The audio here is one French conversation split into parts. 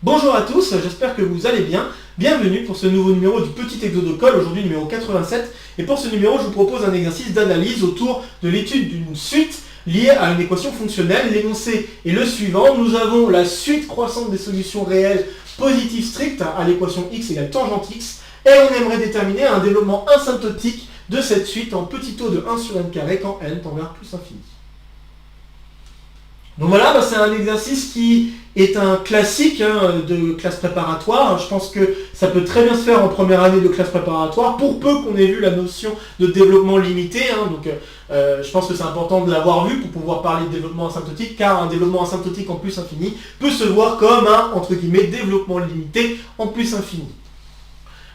Bonjour à tous, j'espère que vous allez bien. Bienvenue pour ce nouveau numéro du Petit Exo de Colle, aujourd'hui numéro 87. Et pour ce numéro, je vous propose un exercice d'analyse autour de l'étude d'une suite liée à une équation fonctionnelle. L'énoncé est le suivant. Nous avons la suite croissante des solutions réelles positives strictes à l'équation x égale tangente x. Et on aimerait déterminer un développement asymptotique de cette suite en petit taux de 1 sur n carré quand n tend vers plus infini. Donc voilà, c'est un exercice qui est un classique de classe préparatoire. Je pense que ça peut très bien se faire en première année de classe préparatoire, pour peu qu'on ait vu la notion de développement limité. Je pense que c'est important de l'avoir vu pour pouvoir parler de développement asymptotique, car un développement asymptotique en plus infini peut se voir comme un, entre guillemets, développement limité en plus infini.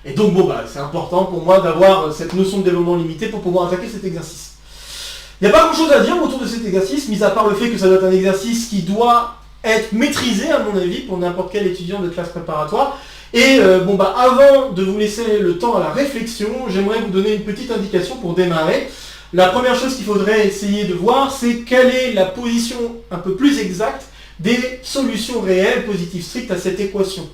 Et donc c'est important pour moi d'avoir cette notion de développement limité pour pouvoir attaquer cet exercice. Il n'y a pas grand chose à dire autour de cet exercice, mis à part le fait que ça doit être un exercice qui doit être maîtrisé, à mon avis, pour n'importe quel étudiant de classe préparatoire. Et avant de vous laisser le temps à la réflexion, j'aimerais vous donner une petite indication pour démarrer. La première chose qu'il faudrait essayer de voir, c'est quelle est la position un peu plus exacte des solutions réelles positives strictes à cette équation.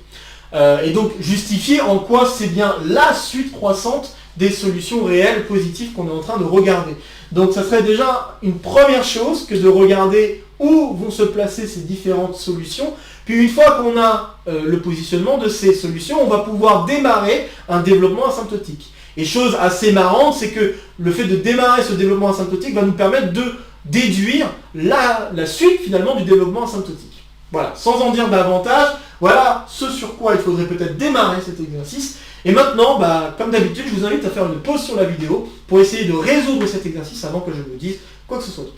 Et donc justifier en quoi c'est bien la suite croissante des solutions réelles positives qu'on est en train de regarder. Donc ça serait déjà une première chose que de regarder où vont se placer ces différentes solutions. Puis une fois qu'on a le positionnement de ces solutions, on va pouvoir démarrer un développement asymptotique. Et chose assez marrante, c'est que le fait de démarrer ce développement asymptotique va nous permettre de déduire la suite finalement du développement asymptotique. Voilà, sans en dire davantage, voilà ce sur quoi il faudrait peut-être démarrer cet exercice. Et maintenant, comme d'habitude, je vous invite à faire une pause sur la vidéo pour essayer de résoudre cet exercice avant que je vous dise quoi que ce soit d'autre.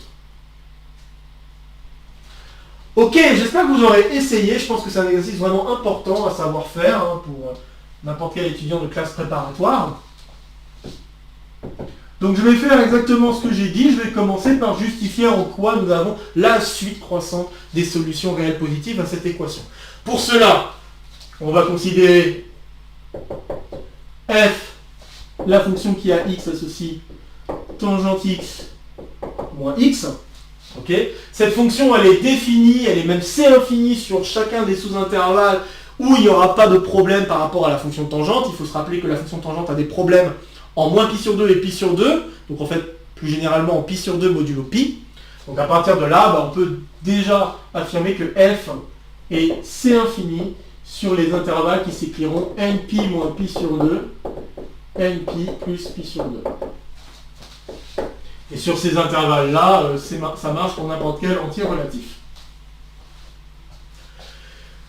Ok, j'espère que vous aurez essayé. Je pense que c'est un exercice vraiment important à savoir faire pour n'importe quel étudiant de classe préparatoire. Donc je vais faire exactement ce que j'ai dit. Je vais commencer par justifier en quoi nous avons la suite croissante des solutions réelles positives à cette équation. Pour cela, on va considérer f, la fonction qui a x associe tangente x moins x. Okay. Cette fonction, elle est définie, elle est même c infini sur chacun des sous-intervalles où il n'y aura pas de problème par rapport à la fonction tangente. Il faut se rappeler que la fonction tangente a des problèmes en moins pi sur 2 et pi sur 2. Donc en fait, plus généralement en pi sur 2 modulo pi. Donc à partir de là, on peut déjà affirmer que f est c infini sur les intervalles qui s'écriront npi moins pi sur 2, npi plus pi sur 2. Et sur ces intervalles-là, ça marche pour n'importe quel entier relatif.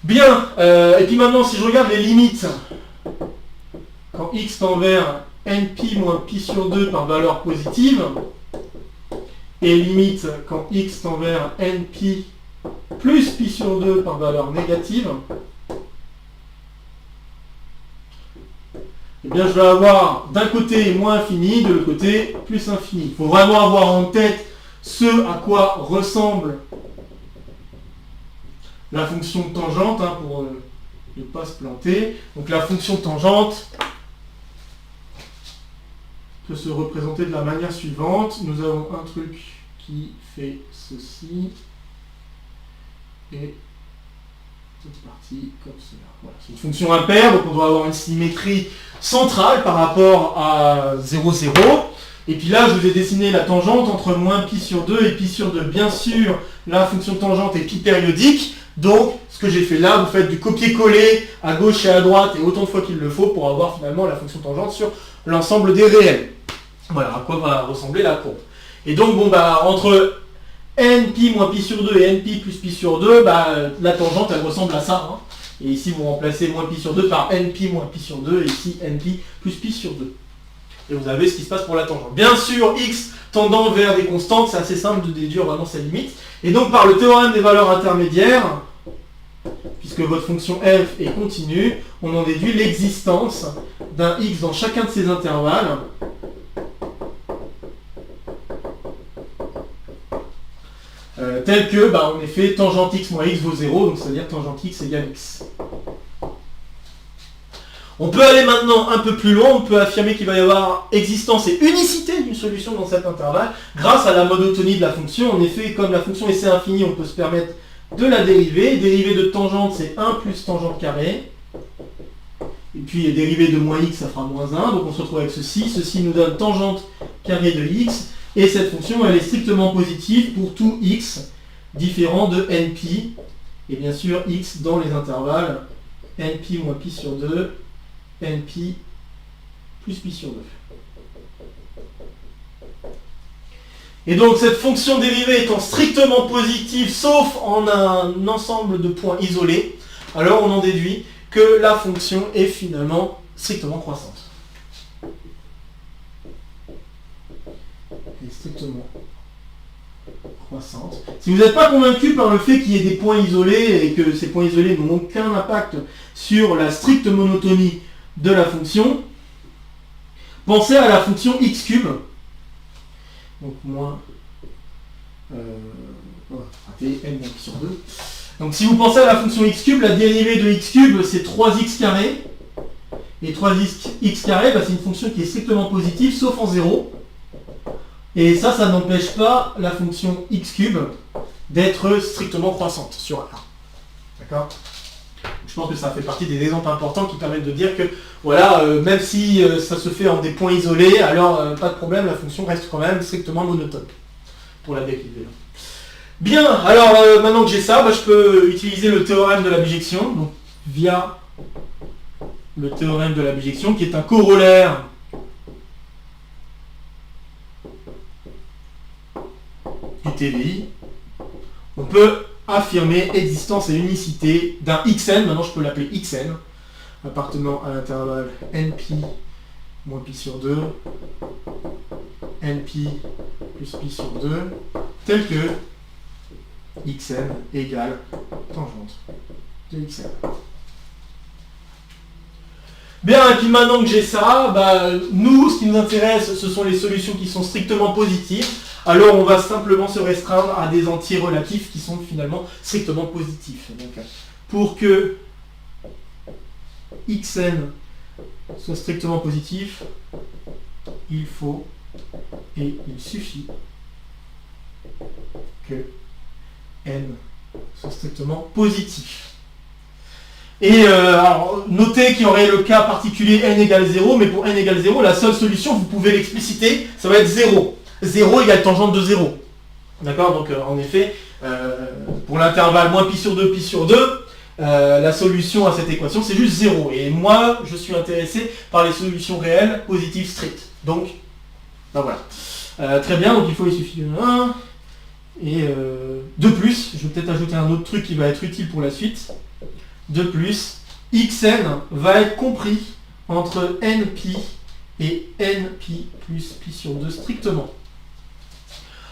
Bien, et puis maintenant, si je regarde les limites, quand x tend vers npi moins pi sur 2 par valeur positive, et limite quand x tend vers npi plus pi sur 2 par valeur négative, eh bien je vais avoir d'un côté moins infini, de l'autre côté plus infini. Il faut vraiment avoir en tête ce à quoi ressemble la fonction tangente, pour ne pas se planter. Donc la fonction tangente peut se représenter de la manière suivante. Nous avons un truc qui fait ceci, et cette partie comme cela. Voilà. C'est une fonction impaire, donc on doit avoir une symétrie centrale par rapport à 0, 0. Et puis là, je vais dessiner la tangente entre moins pi sur 2 et pi sur 2. Bien sûr, la fonction tangente est pi périodique, donc ce que j'ai fait là, vous faites du copier-coller à gauche et à droite et autant de fois qu'il le faut pour avoir finalement la fonction tangente sur l'ensemble des réels. Voilà à quoi va ressembler la courbe. Et donc, entre npi moins pi sur 2 et npi plus pi sur 2, la tangente, elle ressemble à ça. Et ici, vous remplacez moins pi sur 2 par npi moins pi sur 2, et ici, npi plus pi sur 2. Et vous avez ce qui se passe pour la tangente. Bien sûr, x tendant vers des constantes, c'est assez simple de déduire vraiment ses limites. Et donc, par le théorème des valeurs intermédiaires, puisque votre fonction f est continue, on en déduit l'existence d'un x dans chacun de ces intervalles, tel que, en effet, tangente x moins x vaut 0, donc c'est-à-dire tangente x égale x. On peut aller maintenant un peu plus loin, on peut affirmer qu'il va y avoir existence et unicité d'une solution dans cet intervalle grâce à la monotonie de la fonction. En effet, comme la fonction est c infini, on peut se permettre de la dérivée. Dérivée de tangente, c'est 1 plus tangente carrée. Et puis dérivée de moins x, ça fera moins 1. Donc on se retrouve avec ceci. Ceci nous donne tangente carrée de x. Et cette fonction, elle est strictement positive pour tout x différent de nπ. Et bien sûr, x dans les intervalles nπ moins pi sur 2, nπ plus pi sur 2. Et donc cette fonction dérivée étant strictement positive, sauf en un ensemble de points isolés, alors on en déduit que la fonction est finalement strictement croissante. Elle est strictement croissante. Si vous n'êtes pas convaincu par le fait qu'il y ait des points isolés et que ces points isolés n'ont aucun impact sur la stricte monotonie de la fonction, pensez à la fonction x cube. Donc moins n moins pi sur 2. Donc si vous pensez à la fonction x cube, la dérivée de x cube c'est 3x carré. Et 3x carré, bah, c'est une fonction qui est strictement positive sauf en 0. Et ça n'empêche pas la fonction x cube d'être strictement croissante sur A. D'accord ? Je pense que ça fait partie des exemples importants qui permettent de dire que, voilà, même si ça se fait en des points isolés, alors pas de problème, la fonction reste quand même strictement monotone pour la dérivée. Bien, alors maintenant que j'ai ça, bah, je peux utiliser le théorème de la bijection, donc via le théorème de la bijection, qui est un corollaire du TVI. On peut affirmer existence et unicité d'un xn, maintenant je peux l'appeler xn, appartenant à l'intervalle nπ moins pi sur 2, nπ plus pi sur 2, tel que xn égale tangente de xn. Bien, et puis maintenant que j'ai ça, bah, nous, ce qui nous intéresse, ce sont les solutions qui sont strictement positives. Alors on va simplement se restreindre à des entiers relatifs qui sont finalement strictement positifs. Donc, pour que xn soit strictement positif, il faut et il suffit que n soit strictement positif. Et alors, notez qu'il y aurait le cas particulier n égale 0, mais pour n égale 0, la seule solution, vous pouvez l'expliciter, ça va être 0. 0 égale tangente de 0. D'accord? Donc en effet, pour l'intervalle moins pi sur 2, pi sur 2, la solution à cette équation, c'est juste 0. Et moi, je suis intéressé par les solutions réelles, positives, strictes. Donc, ben voilà. Très bien, donc il suffit de 1. Et de plus, je vais peut-être ajouter un autre truc qui va être utile pour la suite. De plus, xn va être compris entre nπ et nπ plus pi sur 2 strictement.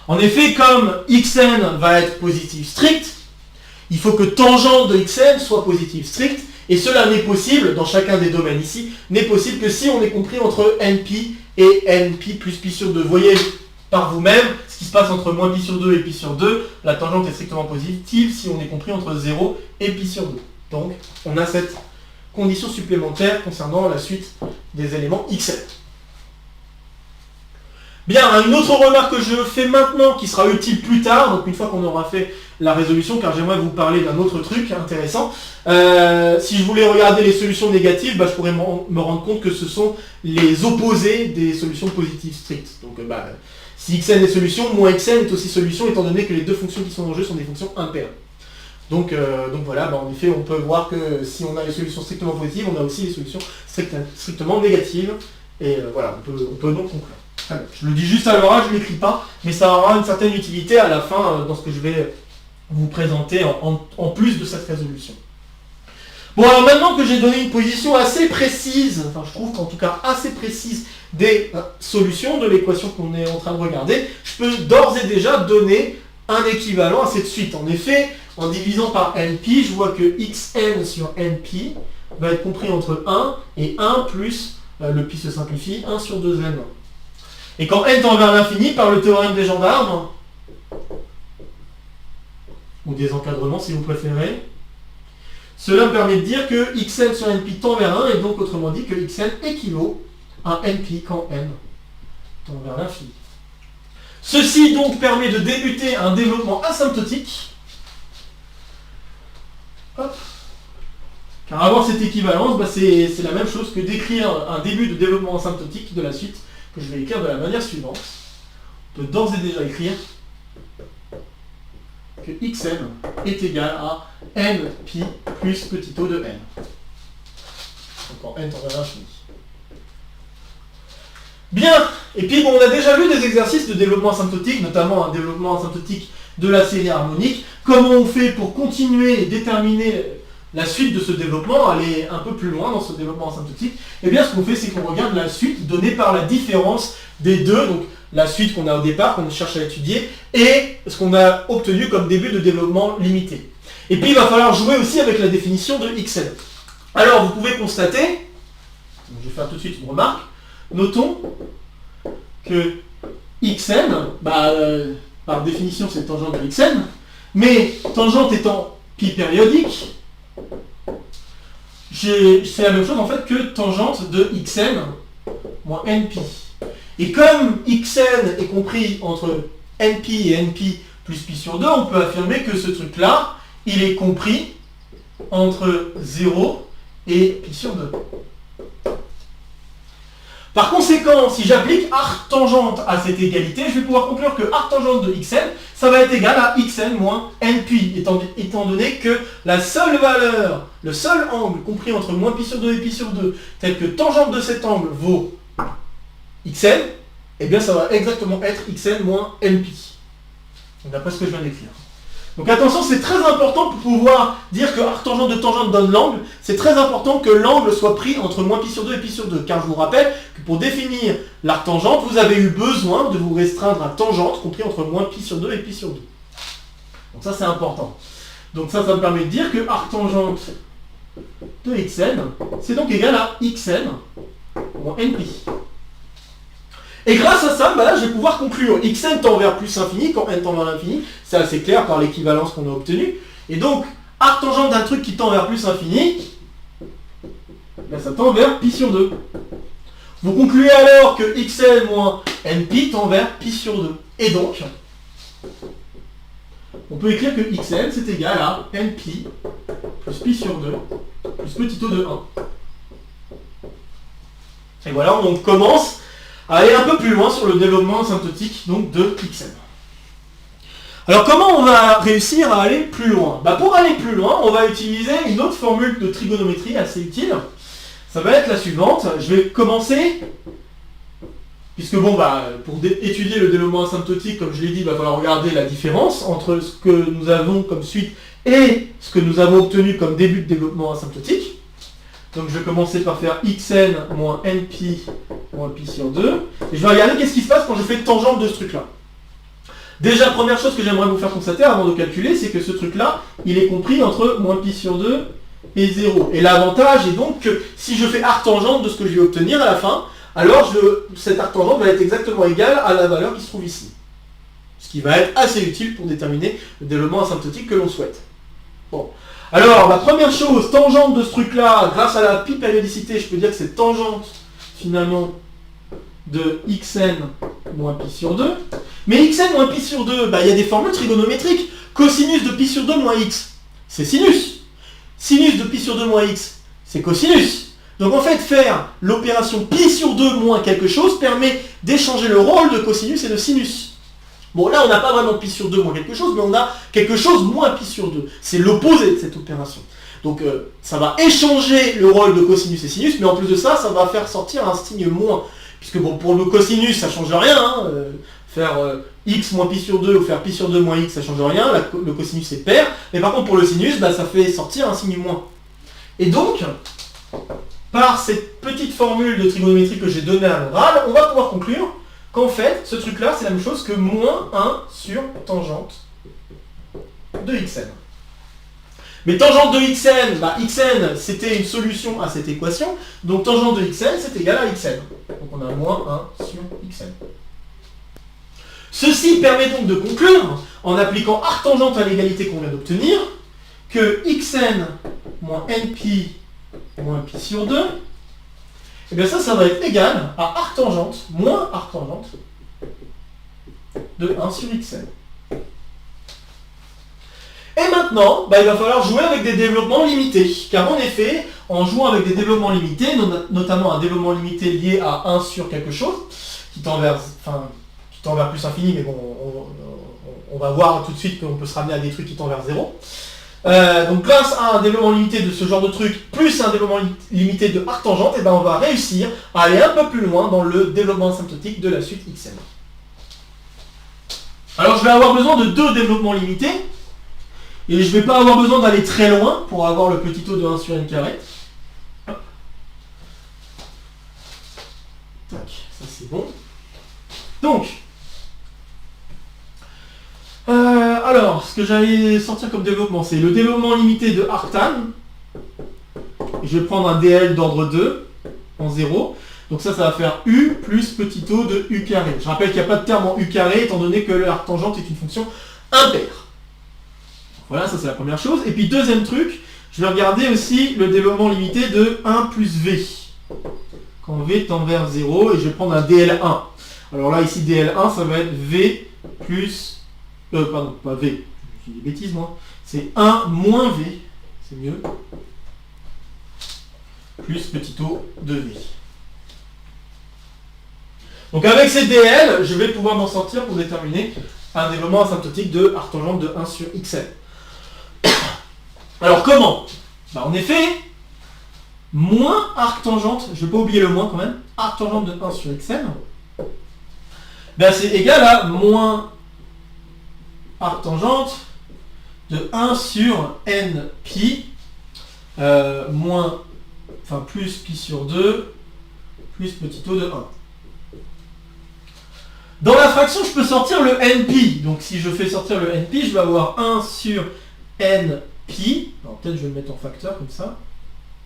En effet, comme xn va être positif strict, il faut que tangente de xn soit positif strict, et cela n'est possible, dans chacun des domaines ici, n'est possible que si on est compris entre nπ et nπ plus pi sur 2. Vous voyez par vous-même ce qui se passe entre moins pi sur 2 et pi sur 2, la tangente est strictement positive si on est compris entre 0 et pi sur 2. Donc, on a cette condition supplémentaire concernant la suite des éléments xn. Bien, une autre remarque que je fais maintenant, qui sera utile plus tard, donc une fois qu'on aura fait la résolution, car j'aimerais vous parler d'un autre truc intéressant. Si je voulais regarder les solutions négatives, bah, je pourrais me rendre compte que ce sont les opposés des solutions positives strictes. Donc, si xn est solution, moins xn est aussi solution, étant donné que les deux fonctions qui sont en jeu sont des fonctions impaires. Donc voilà, en effet, on peut voir que si on a les solutions strictement positives, on a aussi les solutions strictement négatives. Et voilà, on peut donc conclure. Alors, je le dis juste à l'oral, je ne l'écris pas, mais ça aura une certaine utilité à la fin dans ce que je vais vous présenter en plus de cette résolution. Bon, alors maintenant que j'ai donné une position assez précise, enfin je trouve qu'en tout cas assez précise des solutions de l'équation qu'on est en train de regarder, je peux d'ores et déjà donner un équivalent à cette suite. En effet, en divisant par nπ, je vois que xn sur nπ va être compris entre 1 et 1 plus, le pi se simplifie, 1 sur 2n. Et quand n tend vers l'infini, par le théorème des gendarmes, ou des encadrements si vous préférez, cela me permet de dire que xn sur nπ tend vers 1, et donc autrement dit que xn équivaut à nπ quand n tend vers l'infini. Ceci donc permet de débuter un développement asymptotique Hop. Car avoir cette équivalence, c'est la même chose que d'écrire un début de développement asymptotique de la suite, que je vais écrire de la manière suivante. On peut d'ores et déjà écrire que xn est égal à n pi plus petit o de n. Donc quand n tend vers l'infini. Bien. Et puis bon, on a déjà vu des exercices de développement asymptotique, notamment un développement asymptotique de la série harmonique. Comment on fait pour continuer et déterminer la suite de ce développement, aller un peu plus loin dans ce développement asymptotique? Eh bien, ce qu'on fait, c'est qu'on regarde la suite donnée par la différence des deux, donc la suite qu'on a au départ, qu'on cherche à étudier, et ce qu'on a obtenu comme début de développement limité. Et puis, il va falloir jouer aussi avec la définition de xn. Alors, vous pouvez constater, je vais faire tout de suite une remarque, notons que xn, par définition, c'est tangente de xn, mais tangente étant pi périodique, c'est la même chose en fait que tangente de xn moins npi. Et comme xn est compris entre npi et npi plus pi sur 2, on peut affirmer que ce truc-là, il est compris entre 0 et pi sur 2. Par conséquent, si j'applique arc tangente à cette égalité, je vais pouvoir conclure que arc tangente de xn, ça va être égal à xn moins npi, étant donné que la seule valeur, le seul angle compris entre moins pi sur 2 et pi sur 2, tel que tangente de cet angle vaut xn, eh bien ça va exactement être xn moins npi. D'après ce que je viens d'écrire. Donc attention, c'est très important pour pouvoir dire que arc tangente de tangente donne l'angle, c'est très important que l'angle soit pris entre moins pi sur 2 et pi sur 2, car je vous rappelle que pour définir l'arc tangente, vous avez eu besoin de vous restreindre à tangente, compris entre moins pi sur 2 et pi sur 2. Donc ça c'est important. Donc ça me permet de dire que arc tangente de xn, c'est donc égal à xn moins npi. Et grâce à ça, là, je vais pouvoir conclure xn tend vers plus infini, quand n tend vers l'infini, c'est assez clair par l'équivalence qu'on a obtenue. Et donc, arc tangente d'un truc qui tend vers plus infini, ben, ça tend vers pi sur 2. Vous concluez alors que xn moins npi tend vers pi sur 2. Et donc, on peut écrire que xn c'est égal à npi plus pi sur 2 plus petit o de 1. Et voilà, on commence à aller un peu plus loin sur le développement asymptotique donc, de xn. Alors comment on va réussir à aller plus loin? Pour aller plus loin, on va utiliser une autre formule de trigonométrie assez utile. Ça va être la suivante. Je vais commencer, puisque pour étudier le développement asymptotique, comme je l'ai dit, il va falloir regarder la différence entre ce que nous avons comme suite et ce que nous avons obtenu comme début de développement asymptotique. Donc je vais commencer par faire xn moins npi moins pi sur 2. Et je vais regarder qu'est-ce qui se passe quand je fais tangente de ce truc-là. Déjà, première chose que j'aimerais vous faire constater avant de calculer, c'est que ce truc-là, il est compris entre moins pi sur 2 et 0. Et l'avantage est donc que si je fais arc tangente de ce que je vais obtenir à la fin, alors cet arc tangente va être exactement égal à la valeur qui se trouve ici. Ce qui va être assez utile pour déterminer le développement asymptotique que l'on souhaite. Bon. Alors, la première chose, tangente de ce truc-là, grâce à la pi périodicité, je peux dire que c'est tangente, finalement, de xn moins pi sur 2. Mais xn moins pi sur 2, il y a des formules trigonométriques. Cosinus de pi sur 2 moins x, c'est sinus. Sinus de pi sur 2 moins x, c'est cosinus. Donc en fait, faire l'opération pi sur 2 moins quelque chose permet d'échanger le rôle de cosinus et de sinus. Bon, là, on n'a pas vraiment pi sur 2 moins quelque chose, mais on a quelque chose moins pi sur 2. C'est l'opposé de cette opération. Donc, ça va échanger le rôle de cosinus et sinus, mais en plus de ça, ça va faire sortir un signe moins. Puisque, pour le cosinus, ça ne change rien. Faire x moins pi sur 2 ou faire pi sur 2 moins x, ça ne change rien. Le cosinus est pair. Mais par contre, pour le sinus, ça fait sortir un signe moins. Et donc, par cette petite formule de trigonométrie que j'ai donnée à l'oral, on va pouvoir conclure qu'en fait, ce truc-là, c'est la même chose que moins 1 sur tangente de xn. Mais tangente de xn, xn, c'était une solution à cette équation, donc tangente de xn, c'est égal à xn. Donc on a moins 1 sur xn. Ceci permet donc de conclure, en appliquant arc tangente à l'égalité qu'on vient d'obtenir, que xn moins npi moins pi sur 2, et bien ça va être égal à arc tangente moins arc tangente de 1 sur xn. Et maintenant, maintenant, il va falloir jouer avec des développements limités. Car en effet, en jouant avec des développements limités, notamment un développement limité lié à 1 sur quelque chose, qui tend vers plus infini, mais bon, on va voir tout de suite qu'on peut se ramener à des trucs qui tendent vers 0. Donc grâce à un développement limité de ce genre de truc, plus un développement limité de arctangente, et on va réussir à aller un peu plus loin dans le développement asymptotique de la suite xn. Alors je vais avoir besoin de 2 développements limités, et je ne vais pas avoir besoin d'aller très loin pour avoir le petit o de 1 sur n carré. Tac, ça c'est bon. Donc, alors, ce que j'allais sortir comme développement, c'est le développement limité de arctan. Je vais prendre un dl d'ordre 2 en 0. Donc ça va faire u plus petit o de u carré. Je rappelle qu'il n'y a pas de terme en u carré, étant donné que l'arctangente est une fonction impaire. Voilà, ça c'est la première chose. Et puis deuxième truc, je vais regarder aussi le développement limité de 1 plus v. Quand v tend vers 0, et je vais prendre un dl1. Alors là, ici, dl1, ça va être v plus... pardon, pas v, je dis des bêtises moi. C'est 1 moins v, c'est mieux, plus petit o de v. Donc avec ces dl, je vais pouvoir m'en sortir pour déterminer un développement asymptotique de arctangente de 1 sur xn. Alors comment? En effet, moins arctangente, je ne vais pas oublier le moins quand même, arctangente de 1 sur xn, c'est égal à moins arctangente de 1 sur n pi, plus pi sur 2, plus petit o de 1. Dans la fraction, je peux sortir le npi. Donc si je fais sortir le npi, je vais avoir 1 sur npi. Alors peut-être je vais le mettre en facteur comme ça,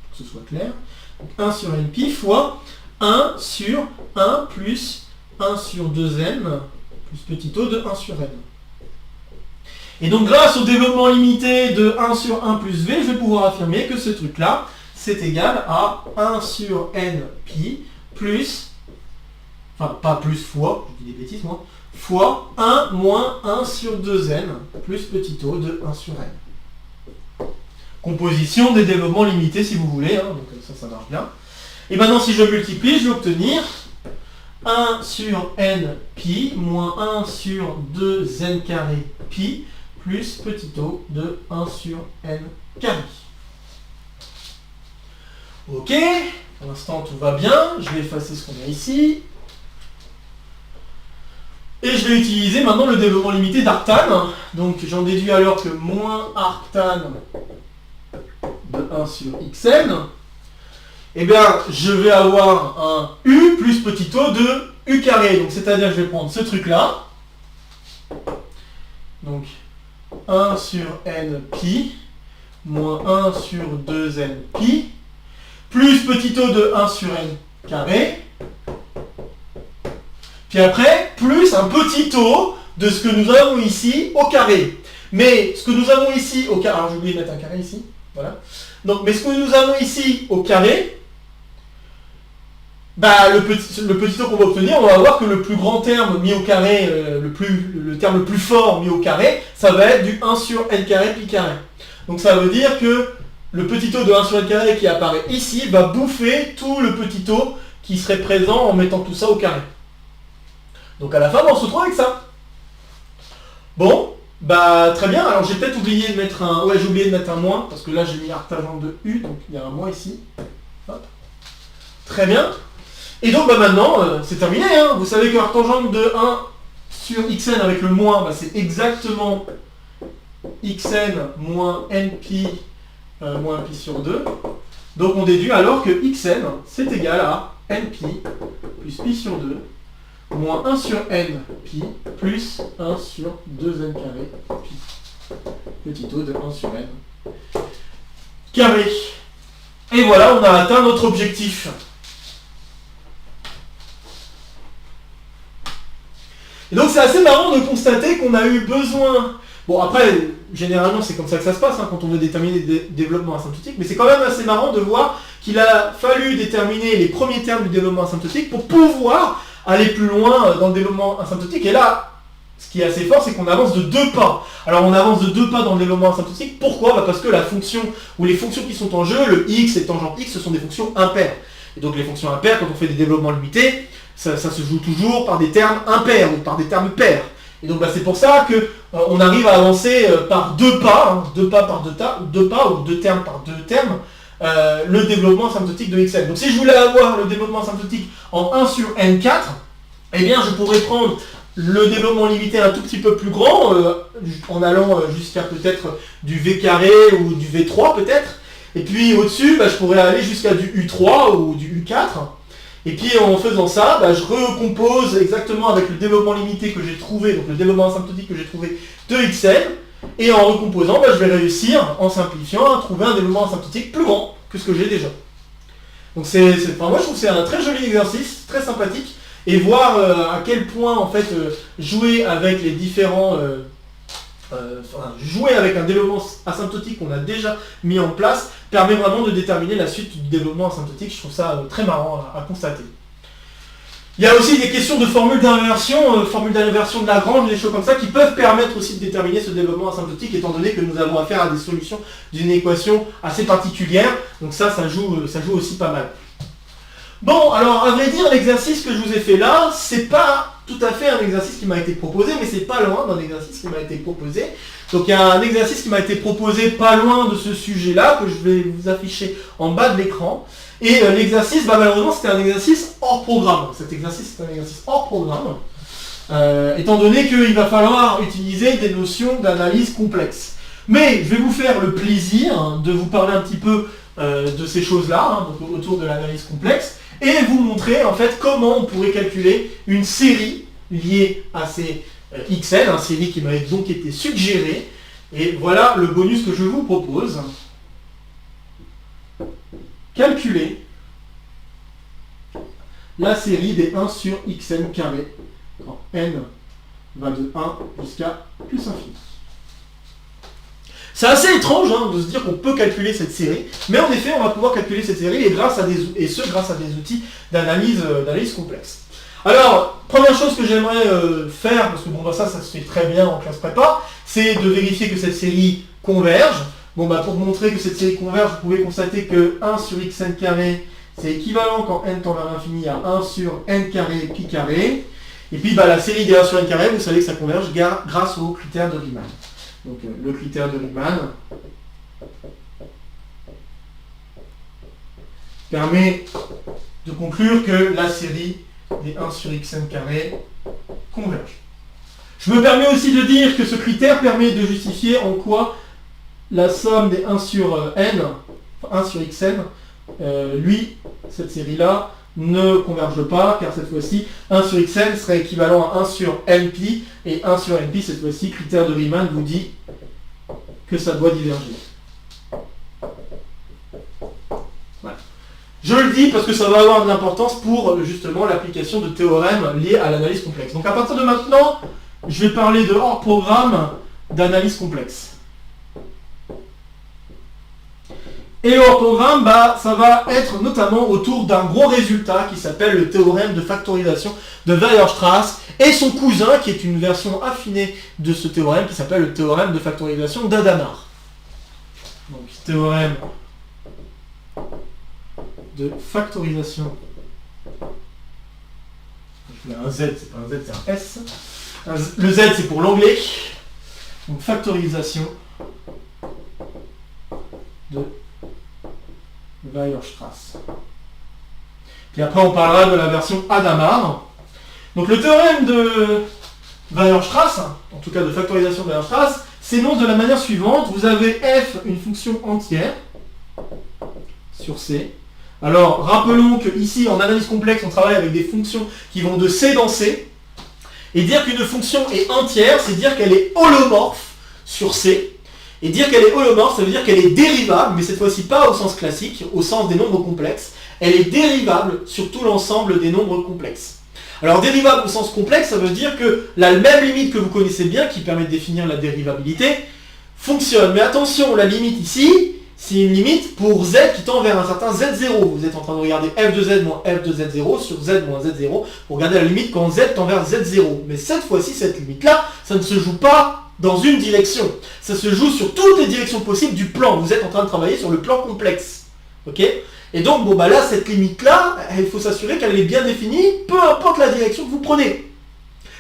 pour que ce soit clair. Donc 1 sur npi fois 1 sur 1 plus 1 sur 2n plus petit o de 1 sur n. Et donc grâce au développement limité de 1 sur 1 plus v, je vais pouvoir affirmer que ce truc-là, c'est égal à 1 sur n pi plus, enfin pas plus fois, je dis des bêtises moi, fois 1 moins 1 sur 2n plus petit o de 1 sur n. Composition des développements limités si vous voulez, hein, donc ça marche bien. Et maintenant si je multiplie, je vais obtenir 1 sur n pi moins 1 sur 2n carré pi plus petit o de 1 sur n carré. Ok, pour l'instant tout va bien, je vais effacer ce qu'on a ici. Et je vais utiliser maintenant le développement limité d'arctan. Donc j'en déduis alors que moins arctan de 1 sur xn, je vais avoir un u plus petit o de u carré. Donc c'est-à-dire que je vais prendre ce truc-là. Donc 1 sur n pi moins 1 sur 2n pi plus petit o de 1 sur n carré. Puis après, plus un petit o de ce que nous avons ici au carré. Mais ce que nous avons ici au carré, alors j'ai oublié de mettre un carré ici, voilà. Donc, mais ce que nous avons ici au carré, le petit o qu'on va obtenir, on va voir que le plus grand terme mis au carré, le terme le plus fort mis au carré, ça va être du 1 sur n carré pi carré. Donc ça veut dire que le petit o de 1 sur n carré qui apparaît ici va bouffer tout le petit o qui serait présent en mettant tout ça au carré. Donc à la fin, on se retrouve avec ça. Bon, très bien. Alors j'ai peut-être oublié de mettre un... Ouais, j'ai oublié de mettre un moins, parce que là j'ai mis arctangente de u, donc il y a un moins ici. Hop. Très bien. Et donc maintenant, c'est terminé. Hein. Vous savez que arctangente de 1 sur xn avec le moins, c'est exactement xn moins npi moins pi sur 2. Donc on déduit alors que xn, c'est égal à npi plus pi sur 2 moins 1 sur n pi plus 1 sur 2n carré pi. Petit o de 1 sur n carré. Et voilà, on a atteint notre objectif. Et donc c'est assez marrant de constater qu'on a eu besoin... Bon après, généralement c'est comme ça que ça se passe quand on veut déterminer des développements asymptotiques, mais c'est quand même assez marrant de voir qu'il a fallu déterminer les premiers termes du développement asymptotique pour pouvoir aller plus loin dans le développement asymptotique. Et là, ce qui est assez fort, c'est qu'on avance de 2 pas. Alors on avance de 2 pas dans le développement asymptotique. Pourquoi? Parce que la fonction, ou les fonctions qui sont en jeu, le x et tangente x, ce sont des fonctions impaires. Et donc les fonctions impaires, quand on fait des développements limités, ça se joue toujours par des termes impairs, ou par des termes pairs. Et donc c'est pour ça que on arrive à avancer par 2 pas, 2 pas par 2 pas, ou 2 termes par 2 termes, le développement asymptotique de xn. Donc si je voulais avoir le développement asymptotique en 1 sur n4, eh bien je pourrais prendre le développement limité un tout petit peu plus grand, en allant jusqu'à peut-être du v carré ou du v3 peut-être, et puis au-dessus, je pourrais aller jusqu'à du u3 ou du u4, et puis en faisant ça, je recompose exactement avec le développement limité que j'ai trouvé, donc le développement asymptotique que j'ai trouvé de xn, et en recomposant, je vais réussir, en simplifiant, à trouver un développement asymptotique plus grand que ce que j'ai déjà. Donc moi je trouve que c'est un très joli exercice, très sympathique, et voir à quel point en fait jouer avec les différents jouer avec un développement asymptotique qu'on a déjà mis en place permet vraiment de déterminer la suite du développement asymptotique. Je trouve ça très marrant à constater. Il y a aussi des questions de formules d'inversion de Lagrange, des choses comme ça qui peuvent permettre aussi de déterminer ce développement asymptotique, étant donné que nous avons affaire à des solutions d'une équation assez particulière. Donc ça joue aussi pas mal. Bon, alors à vrai dire, l'exercice que je vous ai fait là, c'est pas tout à fait un exercice qui m'a été proposé, mais c'est pas loin d'un exercice qui m'a été proposé. Donc il y a un exercice qui m'a été proposé pas loin de ce sujet-là, que je vais vous afficher en bas de l'écran. Et l'exercice, malheureusement, c'était un exercice hors programme. Cet exercice, c'est un exercice hors programme, étant donné qu'il va falloir utiliser des notions d'analyse complexe. Mais je vais vous faire le plaisir de vous parler un petit peu de ces choses-là, donc autour de l'analyse complexe, et vous montrer en fait comment on pourrait calculer une série liée à ces xn, une série qui m'avait donc été suggérée. Et voilà le bonus que je vous propose. Calculer la série des 1 sur xn carré quand n va de 1 jusqu'à plus infini. C'est assez étrange de se dire qu'on peut calculer cette série, mais en effet on va pouvoir calculer cette série grâce à des outils d'analyse complexe. Alors, première chose que j'aimerais faire, parce que ça se fait très bien en classe prépa, c'est de vérifier que cette série converge. Pour montrer que cette série converge, vous pouvez constater que 1 sur xn carré, c'est équivalent quand n tend vers l'infini à 1 sur n carré pi carré. Et puis la série des 1 sur n carré, vous savez que ça converge grâce au critère de Riemann. Donc le critère de Riemann permet de conclure que la série des 1 sur xn carré converge. Je me permets aussi de dire que ce critère permet de justifier en quoi la somme des 1 sur n, 1 sur xn, cette série-là, ne converge pas, car cette fois-ci, 1 sur xn serait équivalent à 1 sur npi, et 1 sur npi, cette fois-ci, critère de Riemann vous dit que ça doit diverger. Voilà. Je le dis parce que ça va avoir de l'importance pour, justement, l'application de théorèmes liés à l'analyse complexe. Donc à partir de maintenant, je vais parler de hors programme d'analyse complexe. Et le hors programme, ça va être notamment autour d'un gros résultat qui s'appelle le théorème de factorisation de Weierstrass et son cousin qui est une version affinée de ce théorème qui s'appelle le théorème de factorisation d'Adamar. Donc théorème de factorisation. Je mets un Z, c'est pas un Z, c'est un S. Le Z c'est pour l'anglais. Donc factorisation de Weierstrass. Puis après on parlera de la version Hadamard. Donc le théorème de Weierstrass, en tout cas de factorisation de Weierstrass, s'énonce de la manière suivante. Vous avez f, une fonction entière, sur c. Alors rappelons que ici en analyse complexe on travaille avec des fonctions qui vont de c dans c. Et dire qu'une fonction est entière, c'est dire qu'elle est holomorphe sur c. Et dire qu'elle est holomorphe, ça veut dire qu'elle est dérivable, mais cette fois-ci pas au sens classique, au sens des nombres complexes. Elle est dérivable sur tout l'ensemble des nombres complexes. Alors dérivable au sens complexe, ça veut dire que la même limite que vous connaissez bien, qui permet de définir la dérivabilité, fonctionne. Mais attention, la limite ici, c'est une limite pour z qui tend vers un certain z0. Vous êtes en train de regarder f de z moins f de z0 sur z moins z0. Vous regardez la limite quand z tend vers z0. Mais cette fois-ci, cette limite-là, ça ne se joue pas dans une direction. Ça se joue sur toutes les directions possibles du plan. Vous êtes en train de travailler sur le plan complexe. Ok ? Et donc, bon, bah là, cette limite-là, il faut s'assurer qu'elle est bien définie, peu importe la direction que vous prenez.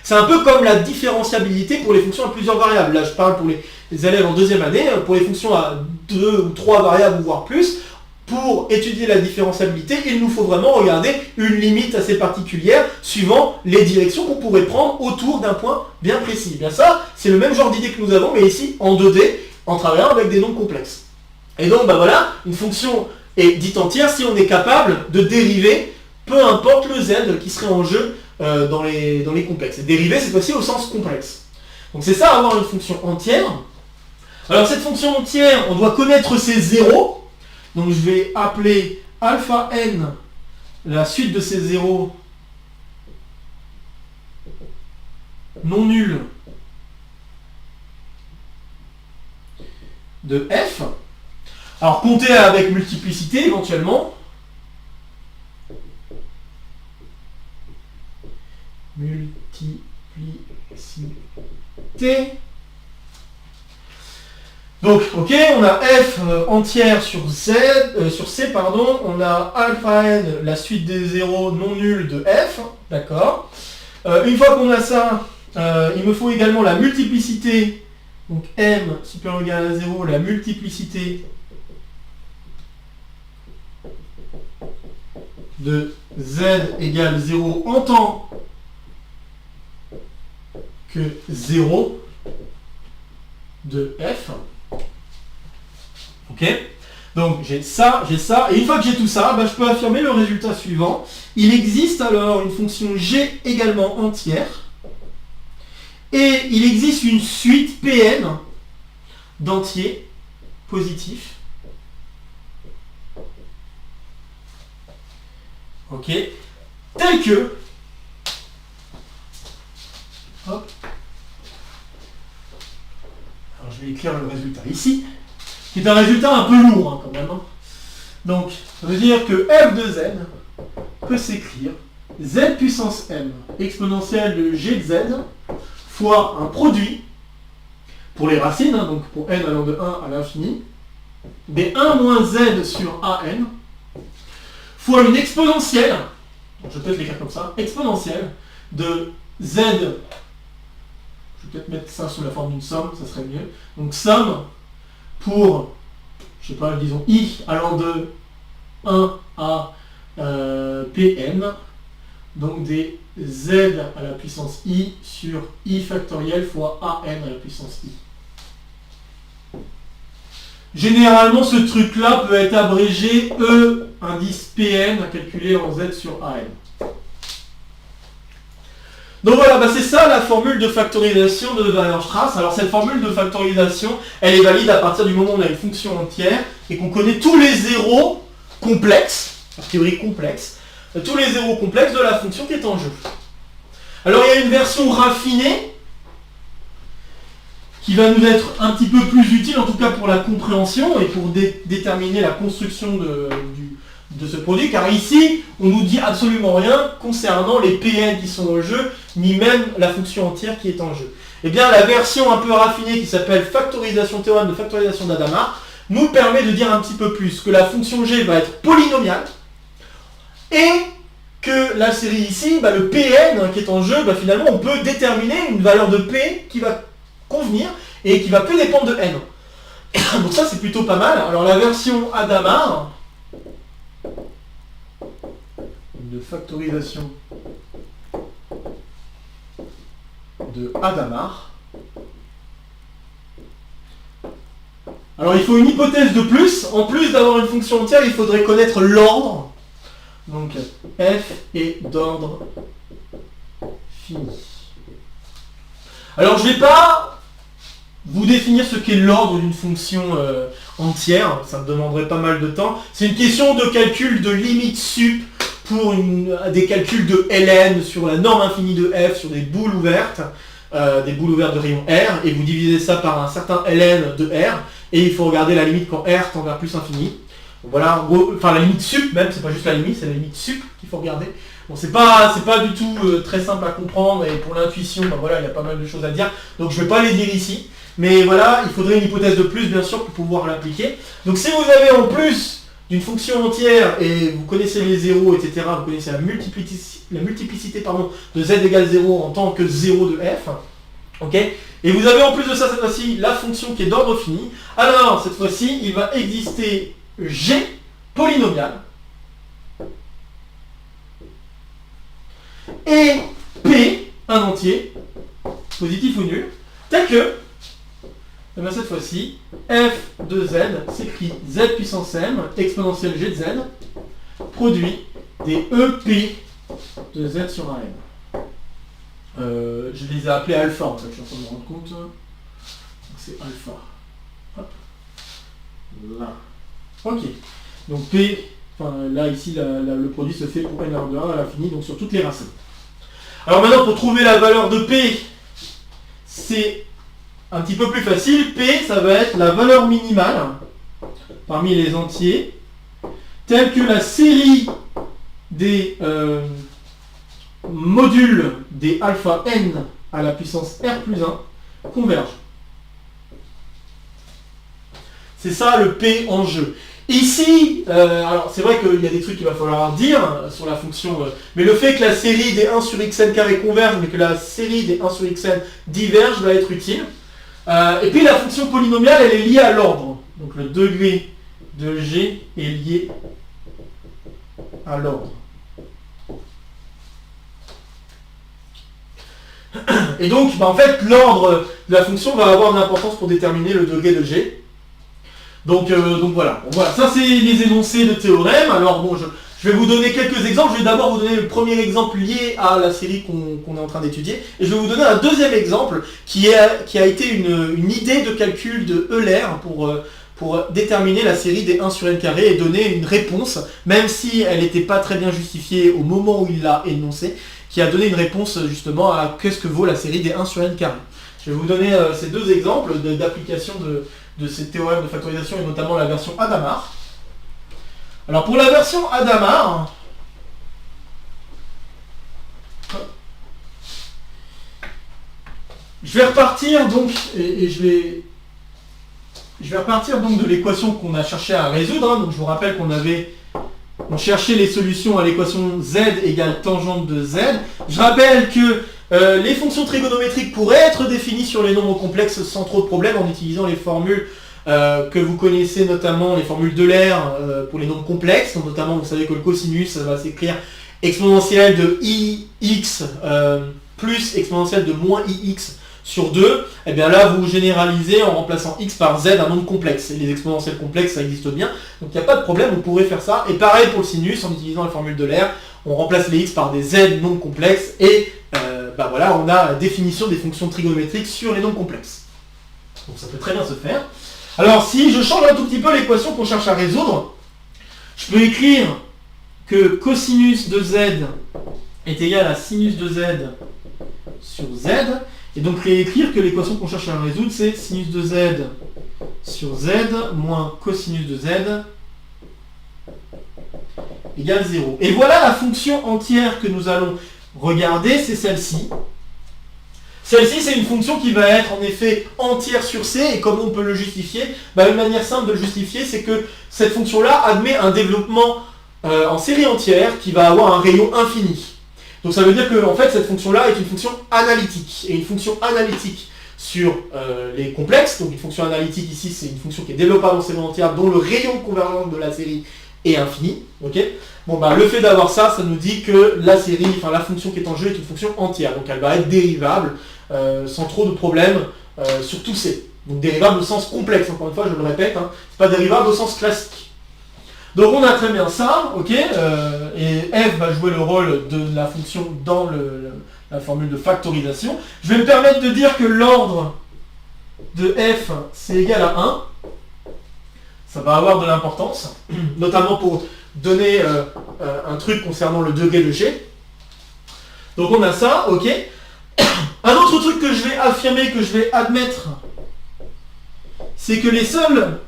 C'est un peu comme la différenciabilité pour les fonctions à plusieurs variables. Là, je parle pour les élèves en deuxième année, pour les fonctions à 2 ou 3 variables, ou voire plus. Pour étudier la différenciabilité, il nous faut vraiment regarder une limite assez particulière, suivant les directions qu'on pourrait prendre autour d'un point bien précis. Bien ça, c'est le même genre d'idée que nous avons, mais ici, en 2D, en travaillant avec des nombres complexes. Et donc, bah voilà, une fonction est dite entière si on est capable de dériver, peu importe le z qui serait en jeu dans les complexes. Et dériver cette fois-ci au sens complexe. Donc c'est ça, avoir une fonction entière. Alors cette fonction entière, on doit connaître ses zéros. Donc je vais appeler alpha n la suite de ces zéros non nuls de f. Alors compter avec multiplicité éventuellement. Multiplicité. Donc, ok, on a f entière sur sur c, pardon, on a alpha n, la suite des zéros non nuls de f, d'accord. Une fois qu'on a ça, il me faut également la multiplicité, donc m supérieur ou égal à 0, la multiplicité de z égale 0 en tant que 0 de f. Ok ? Donc j'ai ça, et une fois que j'ai tout ça, bah, je peux affirmer le résultat suivant. Il existe alors une fonction g également entière, et il existe une suite Pn d'entiers positifs. Ok ? Tel que... Hop. Alors je vais écrire le résultat ici, qui est un résultat un peu lourd quand même. Donc, ça veut dire que f de z peut s'écrire z puissance m exponentielle de g de z fois un produit pour les racines, donc pour n allant de 1 à l'infini, des 1 moins z sur an, fois une exponentielle, je vais peut-être l'écrire comme ça, exponentielle de z, je vais peut-être mettre ça sous la forme d'une somme, ça serait mieux, donc somme pour, je sais pas, disons i allant de 1 à Pn, donc des z à la puissance i sur i factoriel fois an à la puissance i. Généralement, ce truc-là peut être abrégé E indice Pn à calculer en z sur an. Donc voilà, bah c'est ça la formule de factorisation de Weierstrass. Alors cette formule de factorisation, elle est valide à partir du moment où on a une fonction entière et qu'on connaît tous les zéros complexes, a priori complexes, tous les zéros complexes de la fonction qui est en jeu. Alors il y a une version raffinée qui va nous être un petit peu plus utile, en tout cas pour la compréhension et pour déterminer la construction de ce produit, car ici, on nous dit absolument rien concernant les Pn qui sont en jeu, ni même la fonction entière qui est en jeu. Eh bien, la version un peu raffinée qui s'appelle théorème de factorisation d'Adamar nous permet de dire un petit peu plus que la fonction g va être polynomiale et que la série ici, bah, le Pn qui est en jeu, bah, finalement, on peut déterminer une valeur de P qui va convenir et qui va plus dépendre de n. Donc ça, c'est plutôt pas mal. Alors la version Hadamard de factorisation de Hadamard. Alors il faut une hypothèse de plus. En plus d'avoir une fonction entière, il faudrait connaître l'ordre. Donc f est d'ordre fini. Alors je ne vais pas vous définir ce qu'est l'ordre d'une fonction entière, ça me demanderait pas mal de temps. C'est une question de calcul de limite sup pour des calculs de ln sur la norme infinie de f sur des boules ouvertes de rayon R, et vous divisez ça par un certain ln de R, et il faut regarder la limite quand R tend vers plus infini. Donc voilà, enfin la limite sup même, c'est pas juste la limite, c'est la limite sup qu'il faut regarder. Bon, c'est pas du tout très simple à comprendre, et pour l'intuition, ben voilà, il y a pas mal de choses à dire, donc je vais pas les dire ici. Mais voilà, il faudrait une hypothèse de plus, bien sûr, pour pouvoir l'appliquer. Donc si vous avez en plus d'une fonction entière, et vous connaissez les zéros, etc., vous connaissez la multiplicité pardon, de z égale 0 en tant que 0 de f, ok, et vous avez en plus de ça, cette fois-ci, la fonction qui est d'ordre fini, alors cette fois-ci, il va exister g polynomial, et p, un entier, positif ou nul, tel que, et bien cette fois-ci, f de z s'écrit z puissance m, exponentielle g de z, produit des EP de z sur un m. Je les ai appelés alpha en fait, je suis en train de me rendre compte. Donc c'est alpha. Hop. Là. Ok. Donc p, enfin là ici le produit se fait pour n de 1 à l'infini, donc sur toutes les racines. Alors maintenant pour trouver la valeur de p, c'est un petit peu plus facile. P, ça va être la valeur minimale parmi les entiers, telle que la série des modules des alpha n à la puissance r plus 1 converge. C'est ça le P en jeu. Ici, alors c'est vrai qu'il y a des trucs qu'il va falloir dire sur la fonction, mais le fait que la série des 1 sur xn carré converge, mais que la série des 1 sur xn diverge va être utile. Et puis la fonction polynomiale, elle est liée à l'ordre. Donc le degré de g est lié à l'ordre. Et donc, en fait, l'ordre de la fonction va avoir une importance pour déterminer le degré de g. Donc voilà. Bon, voilà. Ça, c'est les énoncés de théorème. Alors bon, je vais vous donner quelques exemples. Je vais d'abord vous donner le premier exemple lié à la série qu'on est en train d'étudier. Et je vais vous donner un deuxième exemple qui a été une idée de calcul de Euler pour déterminer la série des 1 sur n carré et donner une réponse, même si elle n'était pas très bien justifiée au moment où il l'a énoncée, qui a donné une réponse justement à qu'est-ce que vaut la série des 1 sur n carré. Je vais vous donner ces deux exemples d'application de ces théorèmes de factorisation, et notamment la version Hadamard. Alors pour la version Hadamard, je vais repartir donc, et je vais repartir donc de l'équation qu'on a cherché à résoudre. Donc je vous rappelle on cherchait les solutions à l'équation z égale tangente de z. Je rappelle que les fonctions trigonométriques pourraient être définies sur les nombres complexes sans trop de problèmes en utilisant les formules que vous connaissez, notamment les formules d'Euler pour les nombres complexes. Donc, notamment, vous savez que le cosinus ça va s'écrire exponentielle de ix plus exponentielle de moins ix sur 2. Et bien là, vous généralisez en remplaçant x par z, un nombre complexe. Et les exponentielles complexes, ça existe bien. Donc il n'y a pas de problème, vous pourrez faire ça. Et pareil pour le sinus, en utilisant la formule d'Euler, on remplace les x par des z nombres complexes. Et voilà, on a la définition des fonctions trigonométriques sur les nombres complexes. Donc ça peut très bien se faire. Alors si je change un tout petit peu l'équation qu'on cherche à résoudre, je peux écrire que cosinus de z est égal à sinus de z sur z. Et donc réécrire que l'équation qu'on cherche à résoudre, c'est sinus de z sur z moins cosinus de z égale 0. Et voilà la fonction entière que nous allons regarder, c'est celle-ci. Celle-ci, c'est une fonction qui va être en effet entière sur C, et comment on peut le justifier? Une manière simple de le justifier, c'est que cette fonction-là admet un développement en série entière qui va avoir un rayon infini. Donc ça veut dire que en fait, cette fonction-là est une fonction analytique. Et une fonction analytique sur les complexes, donc une fonction analytique ici, c'est une fonction qui est développable en série entière dont le rayon de convergence de la série est infini. Okay, bon, le fait d'avoir ça, ça nous dit que la série, la fonction qui est en jeu est une fonction entière. Donc elle va être dérivable sans trop de problèmes sur tout C. Donc dérivable au sens complexe, encore une fois, je le répète, c'est pas dérivable au sens classique. Donc on a très bien ça, ok, et f va jouer le rôle de la fonction dans la formule de factorisation. Je vais me permettre de dire que l'ordre de f, c'est égal à 1. Ça va avoir de l'importance, notamment pour donner un truc concernant le degré de g. Donc on a ça, ok. Un autre truc que je vais affirmer, que je vais admettre, c'est que les seules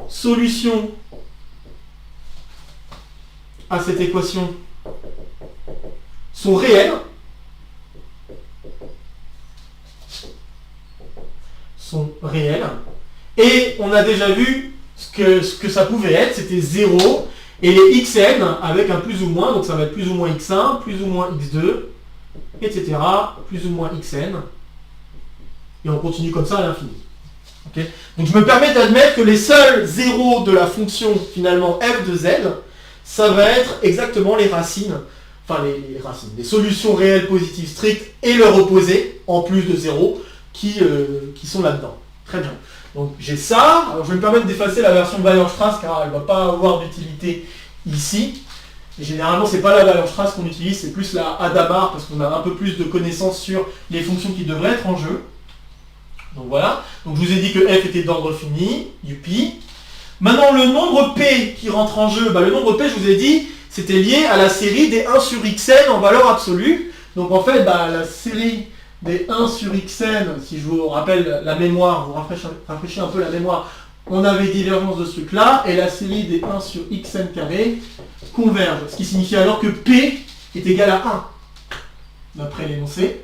solutions à cette équation sont réelles, et on a déjà vu ce que ça pouvait être, c'était 0 et les xn avec un plus ou moins, donc ça va être plus ou moins x1, plus ou moins x2, etc., plus ou moins xn, et on continue comme ça à l'infini. Okay. Donc je me permets d'admettre que les seuls zéros de la fonction finalement f de z, ça va être exactement les racines, enfin les racines, les solutions réelles positives strictes et leur opposé, en plus de 0, qui sont là-dedans. Très bien. Donc j'ai ça. Alors je vais me permettre d'effacer la version Weierstrass car elle ne va pas avoir d'utilité ici. Et généralement, c'est pas la Weierstrass qu'on utilise, c'est plus la Hadamard parce qu'on a un peu plus de connaissances sur les fonctions qui devraient être en jeu. Donc voilà. Donc je vous ai dit que f était d'ordre fini, youpi. Maintenant, le nombre p qui rentre en jeu, le nombre p, je vous ai dit, c'était lié à la série des 1 sur xn en valeur absolue. Donc en fait, la série des 1 sur xn, si je vous rappelle la mémoire, vous rafraîchissez un peu la mémoire, on avait divergence de ce truc-là, et la série des 1 sur xn carré converge. Ce qui signifie alors que p est égal à 1, d'après l'énoncé.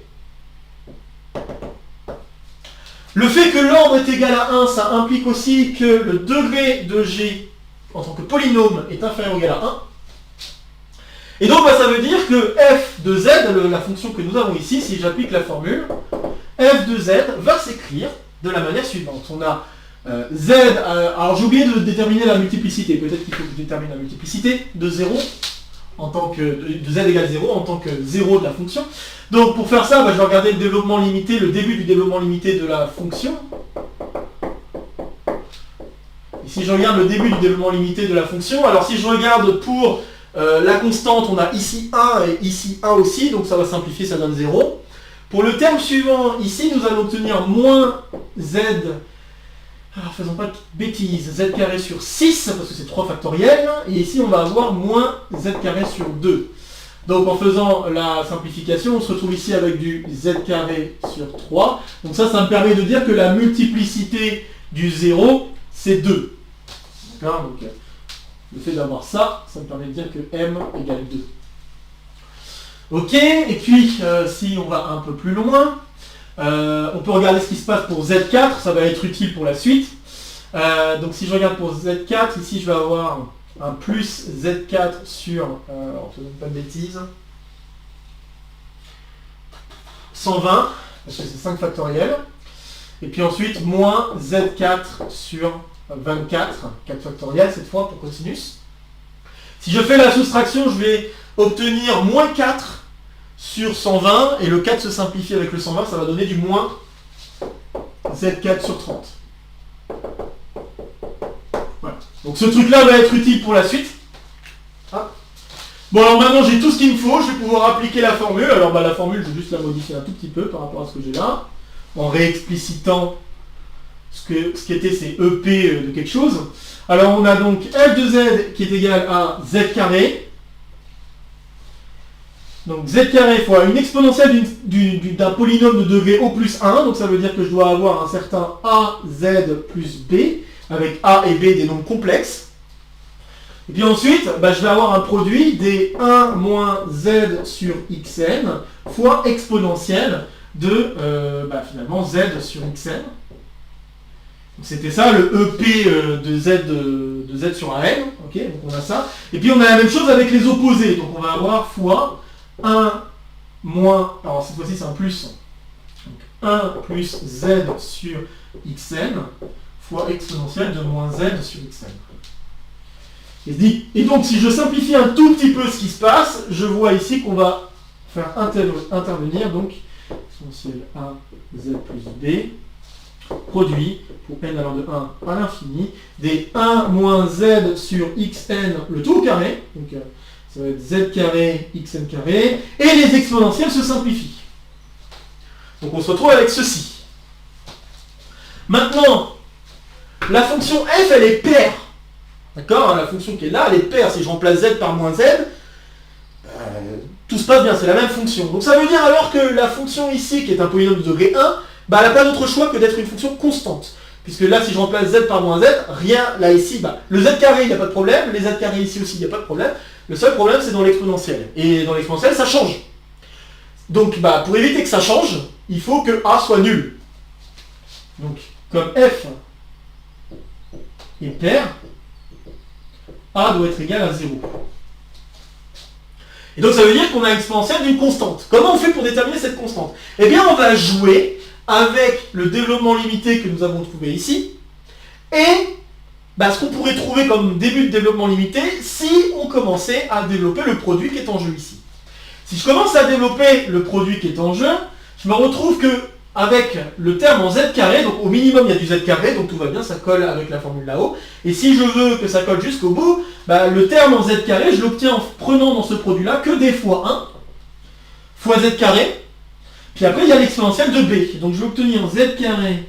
Le fait que l'ordre est égal à 1, ça implique aussi que le degré de g en tant que polynôme est inférieur ou égal à 1. Et donc ça veut dire que f de z, la fonction que nous avons ici, si j'applique la formule, f de z va s'écrire de la manière suivante. On a z, alors j'ai oublié de déterminer la multiplicité, peut-être qu'il faut que je détermine la multiplicité de 0, en tant que, de z égale 0 en tant que 0 de la fonction. Donc pour faire ça, je vais regarder le développement limité, le début du développement limité de la fonction. Et si je regarde le début du développement limité de la fonction, alors si je regarde pour la constante, on a ici 1 et ici 1 aussi, donc ça va simplifier, ça donne 0. Pour le terme suivant, ici, nous allons obtenir moins z, alors faisons pas de bêtises, z carré sur 6, parce que c'est 3 factoriel, et ici on va avoir moins z carré sur 2. Donc en faisant la simplification, on se retrouve ici avec du z carré sur 3. Donc ça me permet de dire que la multiplicité du 0, c'est 2. D'accord, donc le fait d'avoir ça, ça me permet de dire que m égale 2. Ok, et puis si on va un peu plus loin, on peut regarder ce qui se passe pour Z4, ça va être utile pour la suite. Donc si je regarde pour Z4, ici je vais avoir un plus Z4 sur, alors faisons pas de bêtises, 120, parce que c'est 5 factoriel. Et puis ensuite, moins Z4 sur 24, 4 factoriel cette fois pour cosinus. Si je fais la soustraction, je vais obtenir moins 4 sur 120, et le 4 se simplifie avec le 120, ça va donner du moins Z4 sur 30. Voilà. Donc ce truc-là va être utile pour la suite. Ah. Bon, alors maintenant j'ai tout ce qu'il me faut, je vais pouvoir appliquer la formule. Alors la formule, je vais juste la modifier un tout petit peu par rapport à ce que j'ai là, en réexplicitant ce qu'était ces EP de quelque chose. Alors on a donc f de z qui est égal à z carré. Donc z carré fois une exponentielle d'un polynôme de degré au plus 1, donc ça veut dire que je dois avoir un certain a, z plus b, avec a et b des nombres complexes. Et puis ensuite, je vais avoir un produit des 1 moins z sur xn fois exponentielle de finalement z sur xn. C'était ça le EP de z sur an, ok, donc on a ça. Et puis on a la même chose avec les opposés, donc on va avoir fois 1 moins, alors cette fois-ci c'est un plus, donc 1 plus z sur xn fois exponentielle de moins z sur xn. Et donc si je simplifie un tout petit peu ce qui se passe, je vois ici qu'on va faire intervenir donc exponentielle a z plus b produit pour n allant de 1 à l'infini des 1 moins z sur xn le tout au carré, donc ça va être z carré xn carré, et les exponentielles se simplifient. Donc on se retrouve avec ceci. Maintenant, la fonction f elle est paire. D'accord, la fonction qui est là, elle est paire. Si je remplace z par moins z, tout se passe bien, c'est la même fonction. Donc ça veut dire alors que la fonction ici, qui est un polynôme de degré 1, bah, elle n'a pas d'autre choix que d'être une fonction constante. Puisque là, si je remplace z par moins z, rien, là, ici, bah, le z carré, il n'y a pas de problème, les z carrés ici aussi, il n'y a pas de problème. Le seul problème, c'est dans l'exponentielle. Et dans l'exponentielle, ça change. Donc, bah, pour éviter que ça change, il faut que a soit nul. Donc, comme f est pair, a doit être égal à 0. Et donc, ça veut dire qu'on a l'exponentielle d'une constante. Comment on fait pour déterminer cette constante? Eh bien, on va jouer avec le développement limité que nous avons trouvé ici, et bah, ce qu'on pourrait trouver comme début de développement limité si on commençait à développer le produit qui est en jeu ici. Si je commence à développer le produit qui est en jeu, je me retrouve que avec le terme en z carré, donc au minimum il y a du z carré, donc tout va bien, ça colle avec la formule là-haut, et si je veux que ça colle jusqu'au bout, bah, le terme en z carré, je l'obtiens en prenant dans ce produit-là que des fois 1, fois z carré, puis après il y a l'exponentielle de b, donc je vais obtenir z carré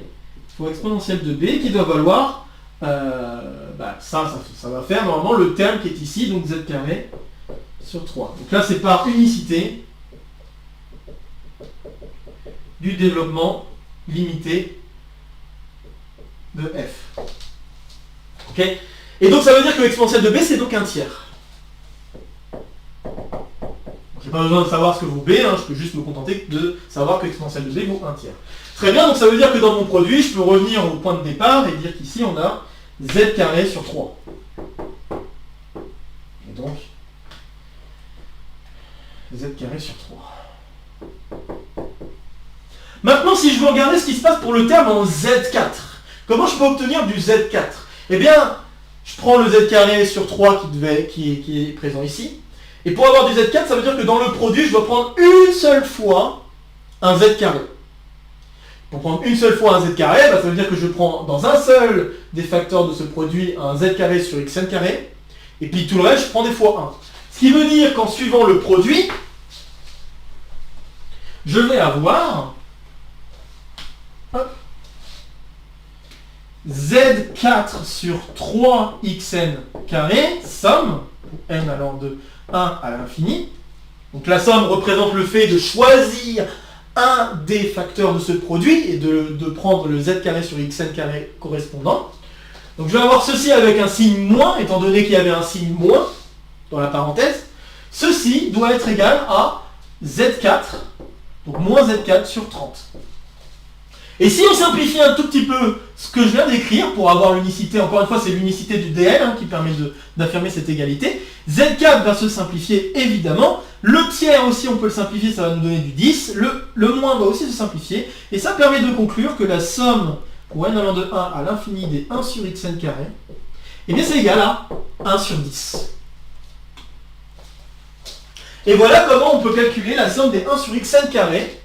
fois exponentielle de b qui doit valoir, bah, ça va faire normalement le terme qui est ici, donc z carré sur 3. Donc là c'est par unicité du développement limité de f. Ok? Et donc ça veut dire que l'exponentielle de b c'est donc un tiers. J'ai pas besoin de savoir ce que vaut b, hein, je peux juste me contenter de savoir que l'exponentielle de b vaut un tiers. Très bien, donc ça veut dire que dans mon produit, je peux revenir au point de départ et dire qu'ici on a z carré sur 3. Et donc, z carré sur 3. Maintenant, si je veux regarder ce qui se passe pour le terme en z4, comment je peux obtenir du z4? Eh bien, je prends le z carré sur 3 qui est présent ici. Et pour avoir du z4, ça veut dire que dans le produit, je dois prendre une seule fois un z carré. Pour prendre une seule fois un z carré, bah, ça veut dire que je prends dans un seul des facteurs de ce produit un z carré sur xn carré. Et puis tout le reste, je prends des fois 1. Ce qui veut dire qu'en suivant le produit, je vais avoir z4 sur 3xn carré, somme, pour n allant de 1 à l'infini. Donc la somme représente le fait de choisir un des facteurs de ce produit et de prendre le z carré sur xn carré correspondant. Donc je vais avoir ceci avec un signe moins, étant donné qu'il y avait un signe moins dans la parenthèse. Ceci doit être égal à z4, donc moins z4 sur 30. Et si on simplifie un tout petit peu ce que je viens d'écrire pour avoir l'unicité, encore une fois c'est l'unicité du DL hein, qui permet d'affirmer cette égalité, Z4 va se simplifier évidemment, le tiers aussi on peut le simplifier, ça va nous donner du 10, le moins va aussi se simplifier, et ça permet de conclure que la somme pour n allant de 1 à l'infini des 1 sur xn carré, eh bien c'est égal à 1 sur 10. Et voilà comment on peut calculer la somme des 1 sur xn carré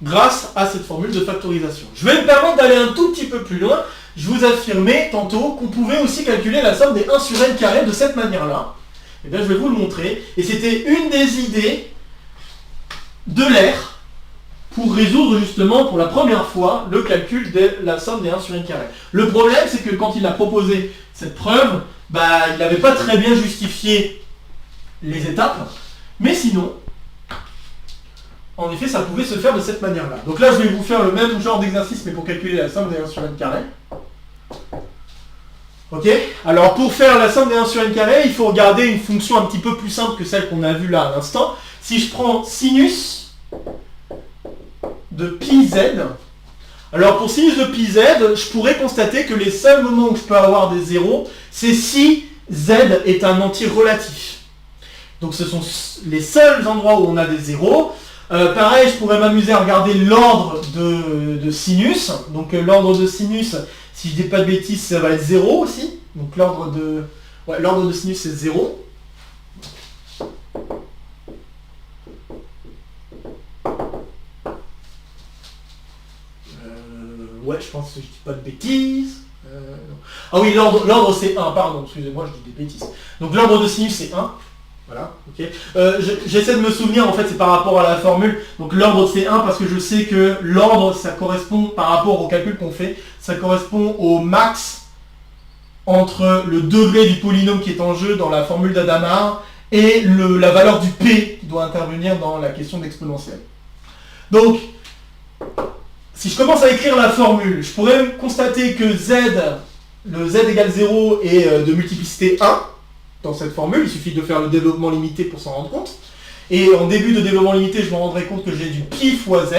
grâce à cette formule de factorisation. Je vais me permettre d'aller un tout petit peu plus loin. Je vous affirmais tantôt qu'on pouvait aussi calculer la somme des 1 sur n carré de cette manière-là. Et bien je vais vous le montrer. Et c'était une des idées de l'air pour résoudre justement pour la première fois le calcul de la somme des 1 sur n carré. Le problème c'est que quand il a proposé cette preuve, bah, il n'avait pas très bien justifié les étapes. Mais sinon, en effet, ça pouvait se faire de cette manière-là. Donc là, je vais vous faire le même genre d'exercice, mais pour calculer la somme des 1 sur n carré. Ok? Alors, pour faire la somme des 1 sur n carré, il faut regarder une fonction un petit peu plus simple que celle qu'on a vue là à l'instant. Si je prends sinus de pi z, alors pour sinus de pi z, je pourrais constater que les seuls moments où je peux avoir des zéros, c'est si z est un entier relatif. Donc ce sont les seuls endroits où on a des zéros. Pareil, je pourrais m'amuser à regarder l'ordre de sinus. Donc l'ordre de sinus, si je dis pas de bêtises, ça va être 0 aussi. Donc l'ordre de sinus c'est 0. Ouais, je pense que je dis pas de bêtises. Ah oui, l'ordre c'est 1, pardon, excusez-moi, je dis des bêtises. Donc l'ordre de sinus c'est 1. Voilà, ok. J'essaie de me souvenir, en fait, c'est par rapport à la formule. Donc l'ordre c'est 1 parce que je sais que l'ordre, ça correspond, par rapport au calcul qu'on fait, ça correspond au max entre le degré du polynôme qui est en jeu dans la formule d'Adamard et la valeur du P qui doit intervenir dans la question d'exponentielle. Donc, Si je commence à écrire la formule, je pourrais constater que le z égale 0 est de multiplicité 1 dans cette formule. Il suffit de faire le développement limité pour s'en rendre compte. Et en début de développement limité, je me rendrai compte que j'ai du pi fois z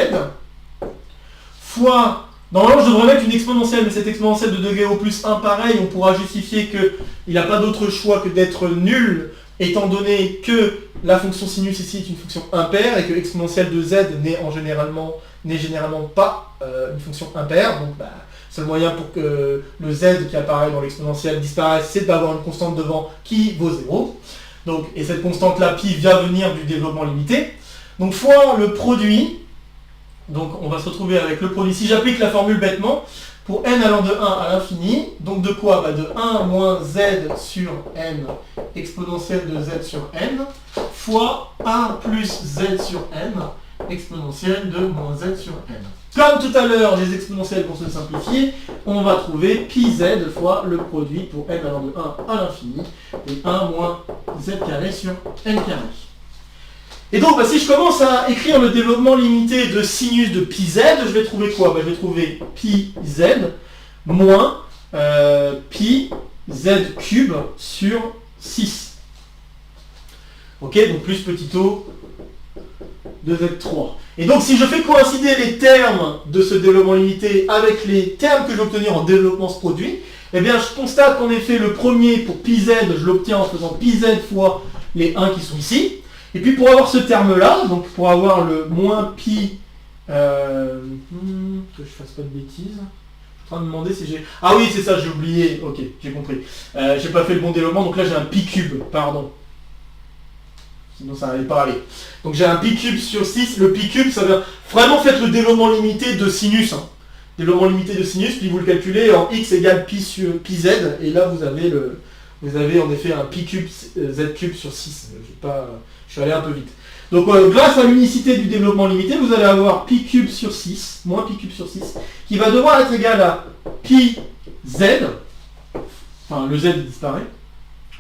fois... Normalement, je devrais mettre une exponentielle, mais cette exponentielle de degré au plus 1, pareil, on pourra justifier qu'il n'a pas d'autre choix que d'être nul, étant donné que la fonction sinus ici est une fonction impaire, et que exponentielle de z n'est généralement pas une fonction impaire. Donc, le seul moyen pour que le z qui apparaît dans l'exponentielle disparaisse, c'est d'avoir une constante devant qui vaut 0. Donc, et cette constante-là, pi, vient venir du développement limité. Donc, fois le produit. Donc on va se retrouver avec le produit. Si j'applique la formule bêtement, pour n allant de 1 à l'infini, donc de quoi? De 1 moins z sur n exponentielle de z sur n, fois 1 plus z sur n exponentielle de moins z sur n. Comme tout à l'heure, les exponentielles vont se simplifier, on va trouver pi z fois le produit pour n allant de 1 à l'infini, et 1 moins z carré sur n carré. Et donc, si je commence à écrire le développement limité de sinus de pi z, je vais trouver quoi? Je vais trouver pi z moins pi z cube sur 6. Ok, donc plus petit o de z3. Et donc, si je fais coïncider les termes de ce développement limité avec les termes que je vais obtenir en développement ce produit, eh bien, je constate qu'en effet, le premier pour pi z, je l'obtiens en faisant pi z fois les 1 qui sont ici. Et puis pour avoir ce terme-là, donc pour avoir le moins pi, que je fasse pas de bêtises, je suis en train de me demander si j'ai... Ah oui, c'est ça, j'ai oublié, ok, j'ai compris. J'ai pas fait le bon développement, donc là j'ai un pi cube, pardon. Sinon ça n'allait pas aller. Donc j'ai un pi cube sur 6, le pi cube, ça va... Vraiment faites le développement limité de sinus, hein. Développement limité de sinus, puis vous le calculez en x égale pi sur pi z, et là vous avez en effet un pi cube z cube sur 6. Je suis allé un peu vite. Donc grâce à l'unicité du développement limité, vous allez avoir pi cube sur 6, moins pi cube sur 6, qui va devoir être égal à pi z, enfin le z disparaît,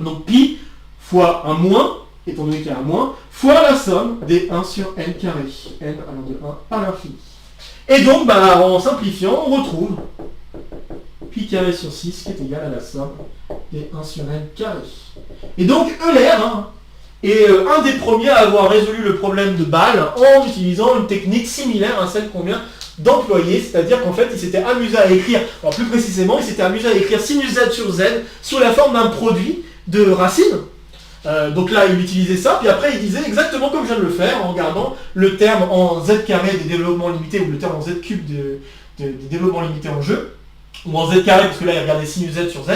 donc pi fois un moins, étant donné qu'il y a un moins, fois la somme des 1 sur n carré, n allant de 1 à l'infini. Et donc, en simplifiant, on retrouve pi carré sur 6 qui est égal à la somme des 1 sur n carré. Et donc Euler est un des premiers à avoir résolu le problème de Bâle en utilisant une technique similaire à celle qu'on vient d'employer, c'est-à-dire qu'en fait il s'était amusé à écrire, alors plus précisément il s'était amusé à écrire sinus z sur z sous la forme d'un produit de racines. Donc là il utilisait ça, puis après il disait exactement comme je viens de le faire en gardant le terme en z carré des développements limités ou le terme en z cube des développements limités en jeu, ou en z carré parce que là il regardait sinus z sur z.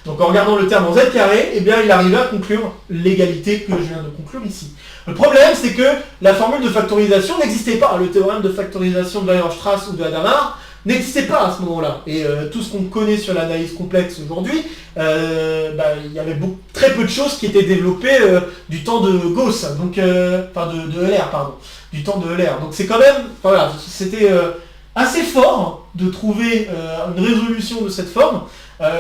Donc en regardant le terme en z carré, eh bien il arrivait à conclure l'égalité que je viens de conclure ici. Le problème c'est que la formule de factorisation n'existait pas. Le théorème de factorisation de Weierstrass ou de Hadamard n'existait pas à ce moment-là. Et tout ce qu'on connaît sur l'analyse complexe aujourd'hui, il y avait très peu de choses qui étaient développées du temps de Gauss, donc de Euler, pardon, du temps de Euler. Donc c'est quand même, voilà, c'était assez fort de trouver une résolution de cette forme.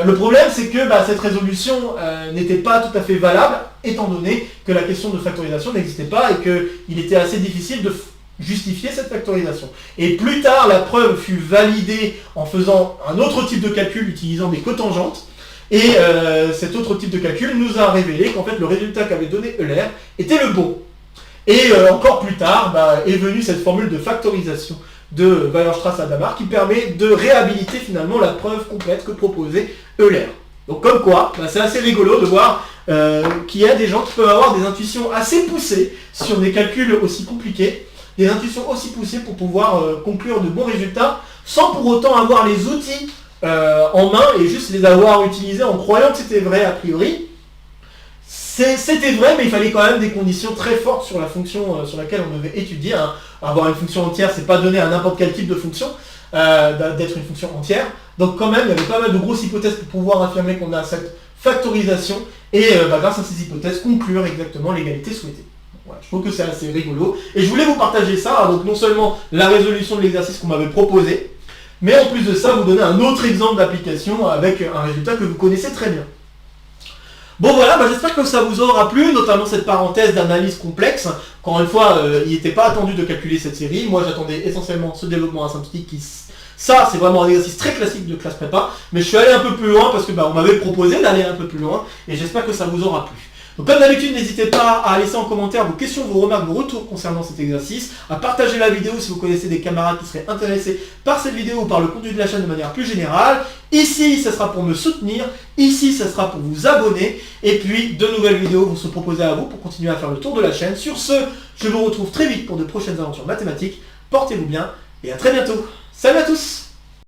Le problème c'est que cette résolution n'était pas tout à fait valable, étant donné que la question de factorisation n'existait pas et qu'il était assez difficile de justifier cette factorisation. Et plus tard, la preuve fut validée en faisant un autre type de calcul utilisant des cotangentes, et cet autre type de calcul nous a révélé qu'en fait le résultat qu'avait donné Euler était le bon. Et encore plus tard, est venue cette formule de factorisation de Weierstrass-Hadamard qui permet de réhabiliter finalement la preuve complète que proposait Euler. Donc comme quoi, c'est assez rigolo de voir qu'il y a des gens qui peuvent avoir des intuitions assez poussées sur des calculs aussi compliqués, des intuitions aussi poussées pour pouvoir conclure de bons résultats sans pour autant avoir les outils en main et juste les avoir utilisés en croyant que c'était vrai a priori. C'était vrai, mais il fallait quand même des conditions très fortes sur la fonction sur laquelle on devait étudier. Hein. Avoir une fonction entière, c'est pas donné à n'importe quel type de fonction, d'être une fonction entière. Donc quand même, il y avait pas mal de grosses hypothèses pour pouvoir affirmer qu'on a cette factorisation et grâce à ces hypothèses, conclure exactement l'égalité souhaitée. Voilà, je trouve que c'est assez rigolo. Et je voulais vous partager ça, donc non seulement la résolution de l'exercice qu'on m'avait proposé, mais en plus de ça, vous donner un autre exemple d'application avec un résultat que vous connaissez très bien. Bon voilà, j'espère que ça vous aura plu, notamment cette parenthèse d'analyse complexe. Encore une fois, il n'était pas attendu de calculer cette série. Moi j'attendais essentiellement ce développement asymptotique qui... Ça, c'est vraiment un exercice très classique de classe prépa, mais je suis allé un peu plus loin parce que on m'avait proposé d'aller un peu plus loin, et j'espère que ça vous aura plu. Donc comme d'habitude, n'hésitez pas à laisser en commentaire vos questions, vos remarques, vos retours concernant cet exercice, à partager la vidéo si vous connaissez des camarades qui seraient intéressés par cette vidéo ou par le contenu de la chaîne de manière plus générale. Ici, ça sera pour me soutenir, ici, ça sera pour vous abonner, et puis de nouvelles vidéos vont se proposer à vous pour continuer à faire le tour de la chaîne. Sur ce, je vous retrouve très vite pour de prochaines aventures mathématiques. Portez-vous bien, et à très bientôt. Salut à tous!